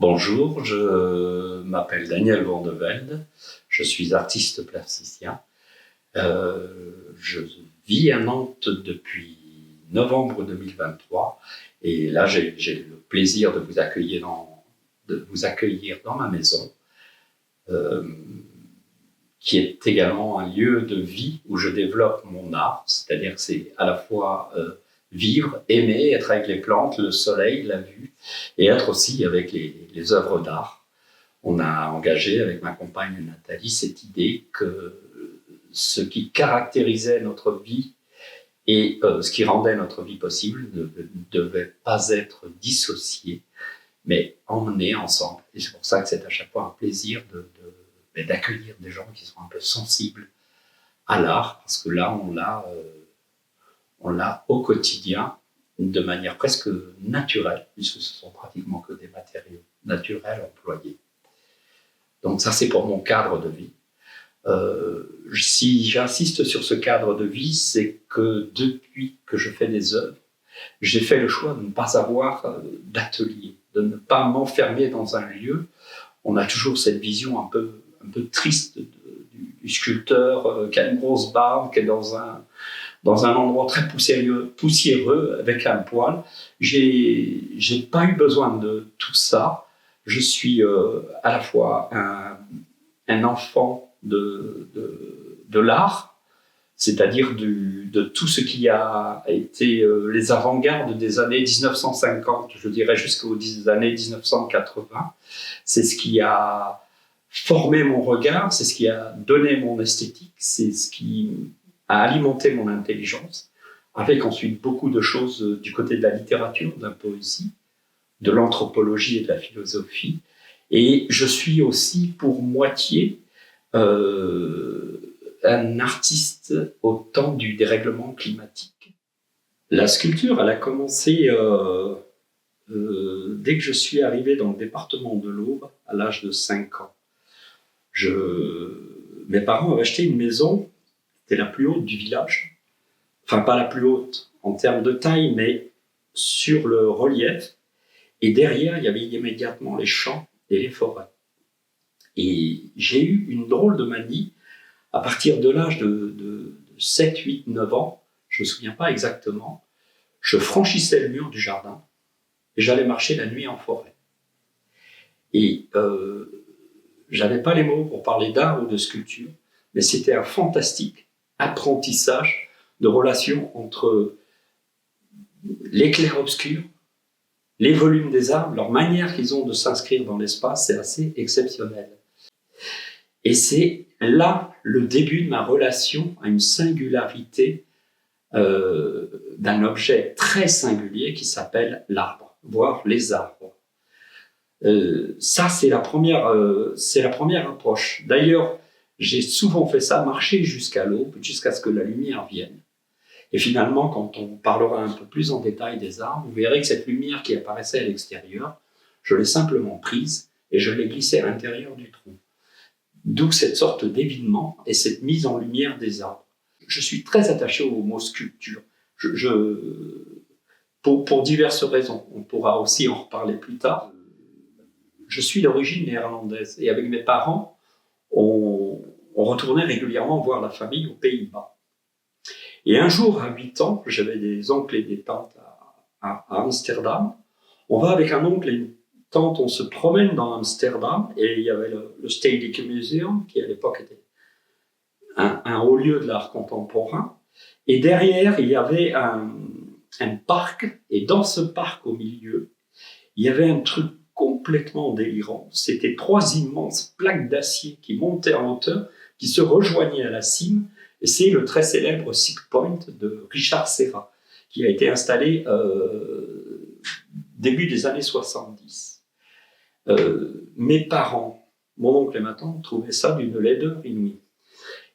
Bonjour, je m'appelle Daniel Vandevelde, je suis artiste plasticien. Je vis à Nantes depuis novembre 2023 et là j'ai le plaisir de vous accueillir dans ma maison, qui est également un lieu de vie où je développe mon art, c'est-à-dire que c'est à la fois vivre, aimer, être avec les plantes, le soleil, la vue, et être aussi avec les œuvres d'art. On a engagé avec ma compagne Nathalie cette idée que ce qui caractérisait notre vie et ce qui rendait notre vie possible ne devait pas être dissocié, mais emmené ensemble. Et c'est pour ça que c'est à chaque fois un plaisir d'accueillir des gens qui sont un peu sensibles à l'art, parce que là, on l'a au quotidien de manière presque naturelle, puisque ce sont pratiquement que des matériaux naturels employés. Donc ça, c'est pour mon cadre de vie. Si j'insiste sur ce cadre de vie, c'est que depuis que je fais des œuvres, j'ai fait le choix de ne pas avoir d'atelier, de ne pas m'enfermer dans un lieu. On a toujours cette vision un peu triste du sculpteur qui a une grosse barbe, qui est dans un endroit très poussiéreux avec un poêle. J'ai pas eu besoin de tout ça. Je suis à la fois un enfant de l'art, c'est-à-dire de tout ce qui a été les avant-gardes des années 1950, je dirais jusqu'aux années 1980. C'est ce qui a formé mon regard, c'est ce qui a donné mon esthétique, c'est ce qui a alimenté mon intelligence, avec ensuite beaucoup de choses du côté de la littérature, de la poésie, de l'anthropologie et de la philosophie. Et je suis aussi pour moitié un artiste au temps du dérèglement climatique. La sculpture, elle a commencé dès que je suis arrivé dans le département de l'Aube, à l'âge de 5 ans. Mes parents avaient acheté une maison, c'était la plus haute du village. Enfin, pas la plus haute en termes de taille, mais sur le relief. Et derrière, il y avait immédiatement les champs et les forêts. Et j'ai eu une drôle de manie à partir de l'âge de 7, 8, 9 ans, je ne me souviens pas exactement, je franchissais le mur du jardin et j'allais marcher la nuit en forêt. Et j'avais pas les mots pour parler d'art ou de sculpture, mais c'était un fantastique apprentissage de relation entre les clairs-obscurs, les volumes des arbres, leur manière qu'ils ont de s'inscrire dans l'espace, c'est assez exceptionnel. Et c'est là le début de ma relation à une singularité d'un objet très singulier qui s'appelle l'arbre, voire les arbres. Ça, c'est la première approche. D'ailleurs, j'ai souvent fait ça, marcher jusqu'à l'aube, jusqu'à ce que la lumière vienne. Et finalement, quand on parlera un peu plus en détail des arbres, vous verrez que cette lumière qui apparaissait à l'extérieur, je l'ai simplement prise et je l'ai glissée à l'intérieur du tronc. D'où cette sorte d'évitement et cette mise en lumière des arbres. Je suis très attaché au mot sculpture. Pour diverses raisons. On pourra aussi en reparler plus tard. Je suis d'origine néerlandaise et avec mes parents, on retournait régulièrement voir la famille aux Pays-Bas. Et un jour, à 8 ans, j'avais des oncles et des tantes à Amsterdam. On va avec un oncle et une tante, on se promène dans Amsterdam et il y avait le Stedelijk Museum, qui à l'époque était un haut lieu de l'art contemporain. Et derrière, il y avait un parc, et dans ce parc au milieu, il y avait un truc complètement délirant. C'était 3 immenses plaques d'acier qui montaient en hauteur, qui se rejoignaient à la cime, et c'est le très célèbre Six Point de Richard Serra, qui a été installé début des années 70. Mes parents, mon oncle et ma tante, trouvaient ça d'une laideur inouïe.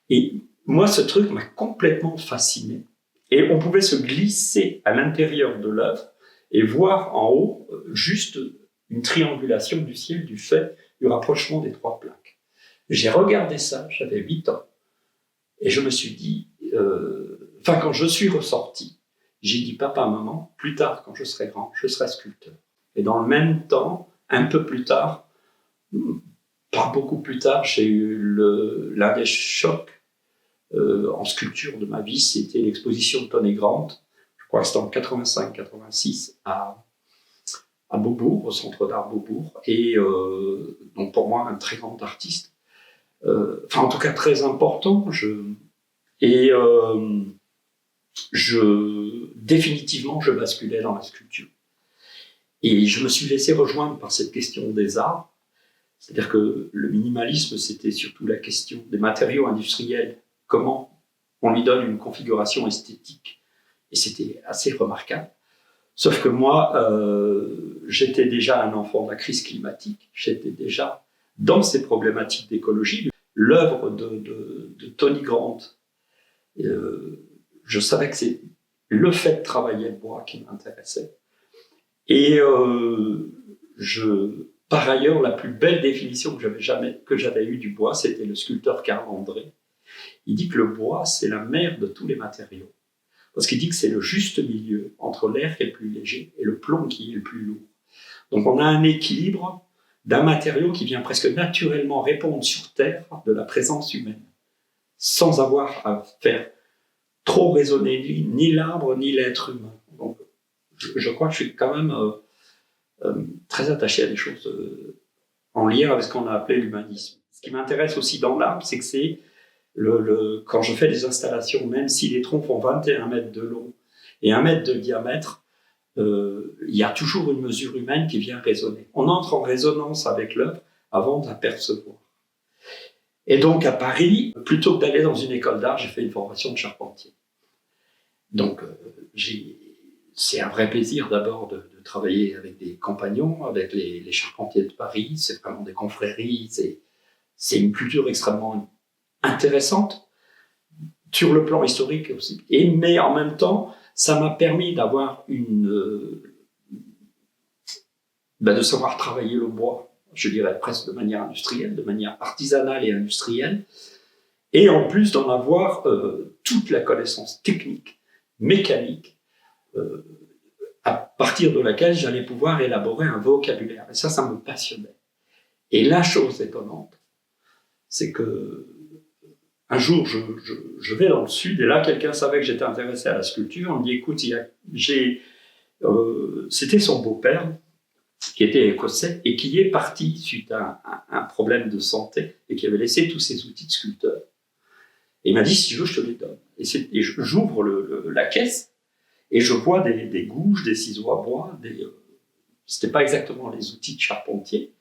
Et moi, ce truc m'a complètement fasciné. Et on pouvait se glisser à l'intérieur de l'œuvre et voir en haut juste une triangulation du ciel du fait du rapprochement des 3 plaques. J'ai regardé ça, j'avais 8 ans, et je me suis dit, quand je suis ressorti, j'ai dit, papa, maman, plus tard, quand je serai grand, je serai sculpteur. Et dans le même temps, un peu plus tard, pas beaucoup plus tard, j'ai eu l'un des chocs en sculpture de ma vie, c'était l'exposition de Tony Grant. Je crois que c'était en 85-86 à Beaubourg, au Centre d'Art Beaubourg. Et donc pour moi, un très grand artiste. Enfin, en tout cas, très important. Définitivement, je basculais dans la sculpture. Et je me suis laissé rejoindre par cette question des arts. C'est-à-dire que le minimalisme, c'était surtout la question des matériaux industriels. Comment on lui donne une configuration esthétique. Et c'était assez remarquable. Sauf que moi, j'étais déjà un enfant de la crise climatique. J'étais déjà dans ces problématiques d'écologie. L'œuvre de Tony Grant, je savais que c'est le fait de travailler le bois qui m'intéressait. Et par ailleurs, la plus belle définition que j'avais eue du bois, c'était le sculpteur Carl André. Il dit que le bois, c'est la mère de tous les matériaux. Parce qu'il dit que c'est le juste milieu entre l'air qui est le plus léger et le plomb qui est le plus lourd. Donc on a un équilibre d'un matériau qui vient presque naturellement répondre sur Terre de la présence humaine, sans avoir à faire trop résonner ni l'arbre ni l'être humain. Donc je crois que je suis quand même très attaché à des choses en lien avec ce qu'on a appelé l'humanisme. Ce qui m'intéresse aussi dans l'arbre, c'est que c'est quand je fais des installations, même si les troncs font 21 mètres de long et 1 mètre de diamètre, il y a toujours une mesure humaine qui vient résonner. On entre en résonance avec l'œuvre avant de l'apercevoir. Et donc à Paris, plutôt que d'aller dans une école d'art, j'ai fait une formation de charpentier. Donc c'est un vrai plaisir d'abord de travailler avec des compagnons, avec les charpentiers de Paris. C'est vraiment des confréries, c'est une culture extrêmement intéressante sur le plan historique aussi. Mais en même temps, ça m'a permis d'avoir de savoir travailler le bois, je dirais presque de manière industrielle, de manière artisanale et industrielle, et en plus d'en avoir toute la connaissance technique, mécanique, à partir de laquelle j'allais pouvoir élaborer un vocabulaire. Et ça me passionnait. Et la chose étonnante, c'est que un jour, je vais dans le sud, et là, quelqu'un savait que j'étais intéressé à la sculpture. On me dit, écoute, c'était son beau-père, qui était écossais, et qui est parti suite à un problème de santé, et qui avait laissé tous ses outils de sculpteur. Et il m'a dit, si tu veux, je te les donne. Et j'ouvre la caisse, et je vois des gouges, des ciseaux à bois, c'était pas exactement les outils de charpentier,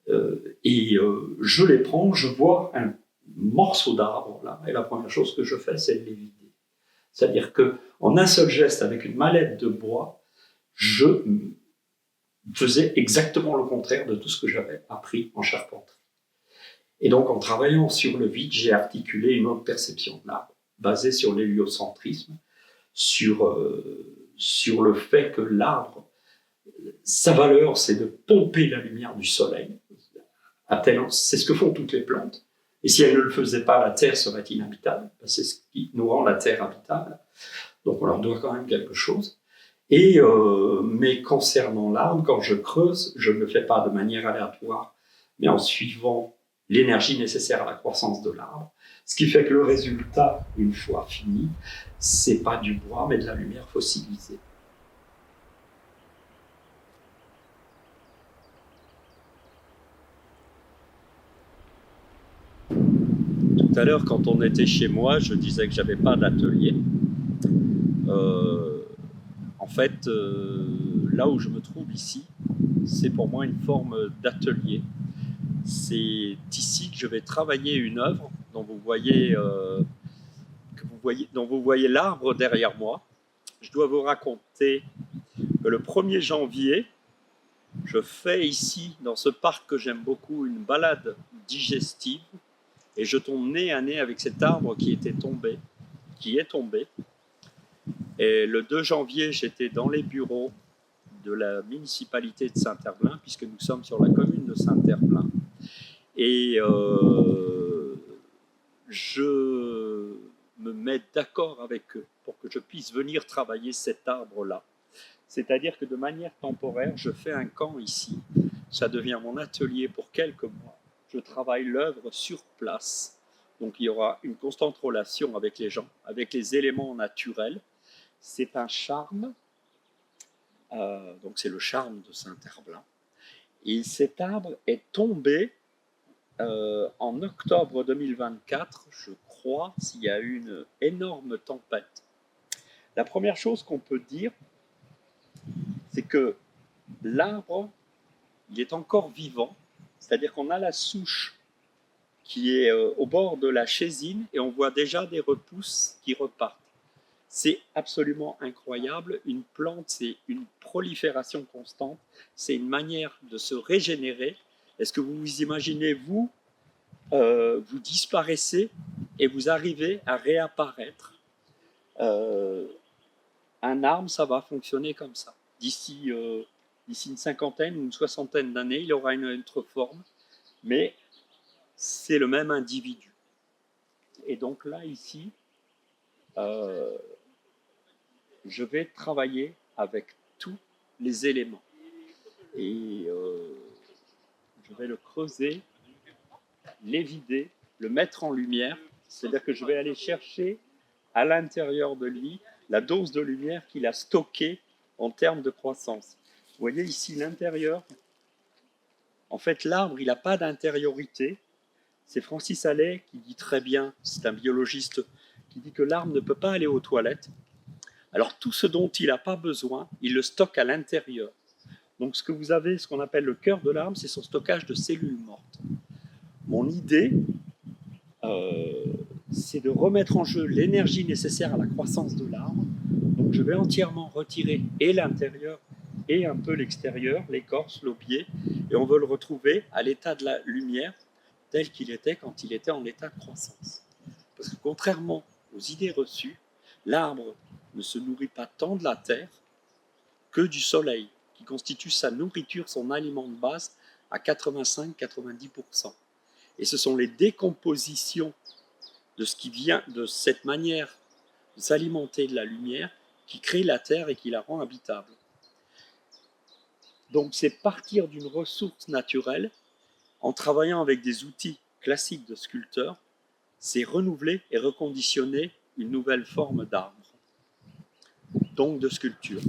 je les prends, je vois un morceau d'arbre là, et la première chose que je fais, c'est de les vider. C'est-à-dire qu'en un seul geste, avec une mallette de bois, je faisais exactement le contraire de tout ce que j'avais appris en charpenterie. Et donc, en travaillant sur le vide, j'ai articulé une autre perception de l'arbre, basée sur l'héliocentrisme, sur le fait que l'arbre, sa valeur, c'est de pomper la lumière du soleil. C'est ce que font toutes les plantes. Et si elles ne le faisaient pas, la Terre serait inhabitable. C'est ce qui nous rend la Terre habitable. Donc on leur doit quand même quelque chose. Mais concernant l'arbre, quand je creuse, je ne le fais pas de manière aléatoire, mais en suivant l'énergie nécessaire à la croissance de l'arbre. Ce qui fait que le résultat, une fois fini, c'est pas du bois, mais de la lumière fossilisée. Tout à l'heure, quand on était chez moi, je disais que j'avais pas d'atelier. En fait, là où je me trouve ici, c'est pour moi une forme d'atelier. C'est ici que je vais travailler une œuvre dont vous voyez l'arbre derrière moi. Je dois vous raconter que le 1er janvier, je fais ici, dans ce parc que j'aime beaucoup, une balade digestive. Et je tombe nez à nez avec cet arbre qui est tombé. Et le 2 janvier, j'étais dans les bureaux de la municipalité de Saint-Herblain, puisque nous sommes sur la commune de Saint-Herblain. Et je me mets d'accord avec eux pour que je puisse venir travailler cet arbre-là. C'est-à-dire que de manière temporaire, je fais un camp ici ça devient mon atelier pour quelques mois. Je travaille l'œuvre sur place. Donc il y aura une constante relation avec les gens, avec les éléments naturels. C'est un charme, donc c'est le charme de Saint-Herblain. Et cet arbre est tombé en octobre 2024, je crois, s'il y a eu une énorme tempête. La première chose qu'on peut dire, c'est que l'arbre, il est encore vivant, c'est-à-dire qu'on a la souche qui est au bord de la chésine et on voit déjà des repousses qui repartent. C'est absolument incroyable. Une plante, c'est une prolifération constante, c'est une manière de se régénérer. Est-ce que vous vous imaginez, vous disparaissez et vous arrivez à réapparaître? Un arbre, ça va fonctionner comme ça. D'ici une cinquantaine ou une soixantaine d'années, il aura une autre forme, mais c'est le même individu. Et donc là, ici, je vais travailler avec tous les éléments. Et je vais le creuser, l'évider, le mettre en lumière. C'est-à-dire que je vais aller chercher à l'intérieur de lui la dose de lumière qu'il a stockée en termes de croissance. Vous voyez ici l'intérieur. En fait, l'arbre, il n'a pas d'intériorité. C'est Francis Allais qui dit très bien, c'est un biologiste, qui dit que l'arbre ne peut pas aller aux toilettes. Alors tout ce dont il n'a pas besoin, il le stocke à l'intérieur. Donc ce que vous avez, ce qu'on appelle le cœur de l'arbre, c'est son stockage de cellules mortes. Mon idée, c'est de remettre en jeu l'énergie nécessaire à la croissance de l'arbre. Donc je vais entièrement retirer et l'intérieur et un peu l'extérieur, l'écorce, l'aubier, et on veut le retrouver à l'état de la lumière tel qu'il était quand il était en état de croissance. Parce que contrairement aux idées reçues, l'arbre ne se nourrit pas tant de la terre que du soleil, qui constitue sa nourriture, son aliment de base à 85-90%. Et ce sont les décompositions de ce qui vient de cette manière de s'alimenter de la lumière qui crée la terre et qui la rend habitable. Donc c'est partir d'une ressource naturelle en travaillant avec des outils classiques de sculpteur, c'est renouveler et reconditionner une nouvelle forme d'arbre, donc de sculpture.